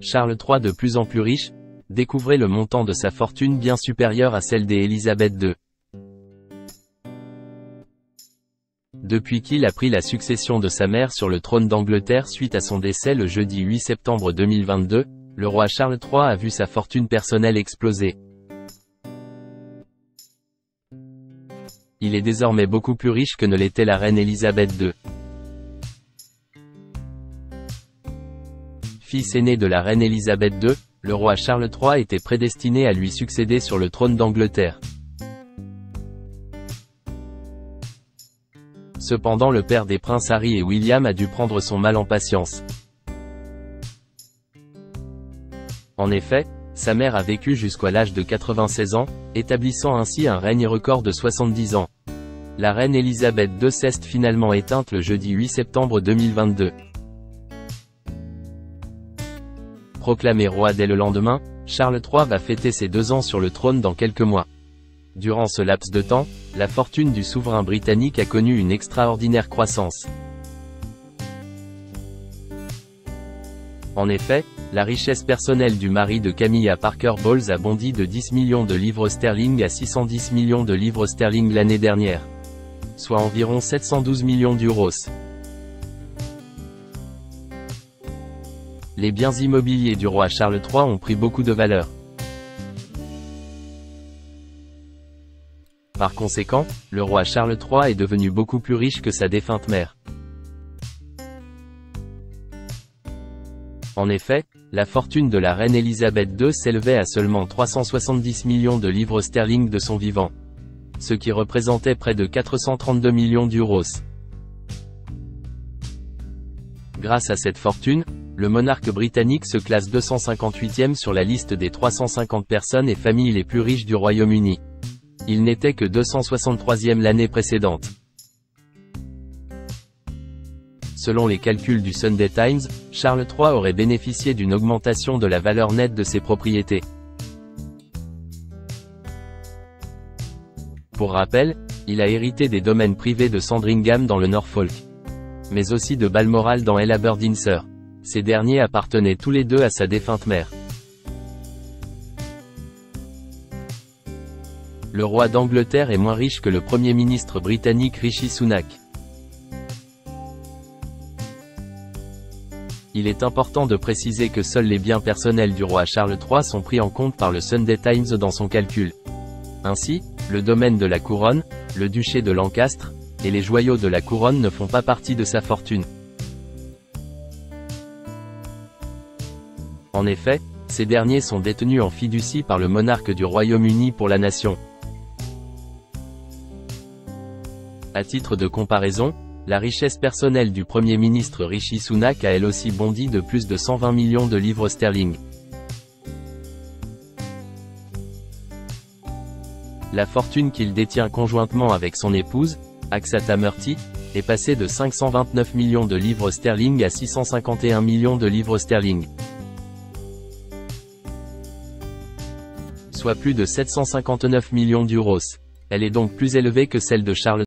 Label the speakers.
Speaker 1: Charles III de plus en plus riche, découvrez le montant de sa fortune bien supérieur à celle d'Élisabeth II. Depuis qu'il a pris la succession de sa mère sur le trône d'Angleterre suite à son décès le jeudi 8 septembre 2022, le roi Charles III a vu sa fortune personnelle exploser. Il est désormais beaucoup plus riche que ne l'était la reine Élisabeth II. Fils aîné de la reine Élisabeth II, le roi Charles III était prédestiné à lui succéder sur le trône d'Angleterre. Cependant le père des princes Harry et William a dû prendre son mal en patience. En effet, sa mère a vécu jusqu'à l'âge de 96 ans, établissant ainsi un règne record de 70 ans. La reine Élisabeth II s'est finalement éteinte le jeudi 8 septembre 2022. Proclamé roi dès le lendemain, Charles III va fêter ses 2 ans sur le trône dans quelques mois. Durant ce laps de temps, la fortune du souverain britannique a connu une extraordinaire croissance. En effet, la richesse personnelle du mari de Camilla Parker Bowles a bondi de 10 millions de livres sterling à 610 millions de livres sterling l'année dernière, soit environ 712 millions d'euros. Les biens immobiliers du roi Charles III ont pris beaucoup de valeur. Par conséquent, le roi Charles III est devenu beaucoup plus riche que sa défunte mère. En effet, la fortune de la reine Élisabeth II s'élevait à seulement 370 millions de livres sterling de son vivant, ce qui représentait près de 432 millions d'euros. Grâce à cette fortune, le monarque britannique se classe 258e sur la liste des 350 personnes et familles les plus riches du Royaume-Uni. Il n'était que 263e l'année précédente. Selon les calculs du Sunday Times, Charles III aurait bénéficié d'une augmentation de la valeur nette de ses propriétés. Pour rappel, il a hérité des domaines privés de Sandringham dans le Norfolk, mais aussi de Balmoral dans Aberdeenshire. Ces derniers appartenaient tous les deux à sa défunte mère. Le roi d'Angleterre est moins riche que le Premier ministre britannique Rishi Sunak. Il est important de préciser que seuls les biens personnels du roi Charles III sont pris en compte par le Sunday Times dans son calcul. Ainsi, le domaine de la couronne, le duché de Lancastre, et les joyaux de la couronne ne font pas partie de sa fortune. En effet, ces derniers sont détenus en fiducie par le monarque du Royaume-Uni pour la nation. À titre de comparaison, la richesse personnelle du Premier ministre Rishi Sunak a elle aussi bondi de plus de 120 millions de livres sterling. La fortune qu'il détient conjointement avec son épouse, Aksata Murty, est passée de 529 millions de livres sterling à 651 millions de livres sterling, soit plus de 759 millions d'euros. Elle est donc plus élevée que celle de Charles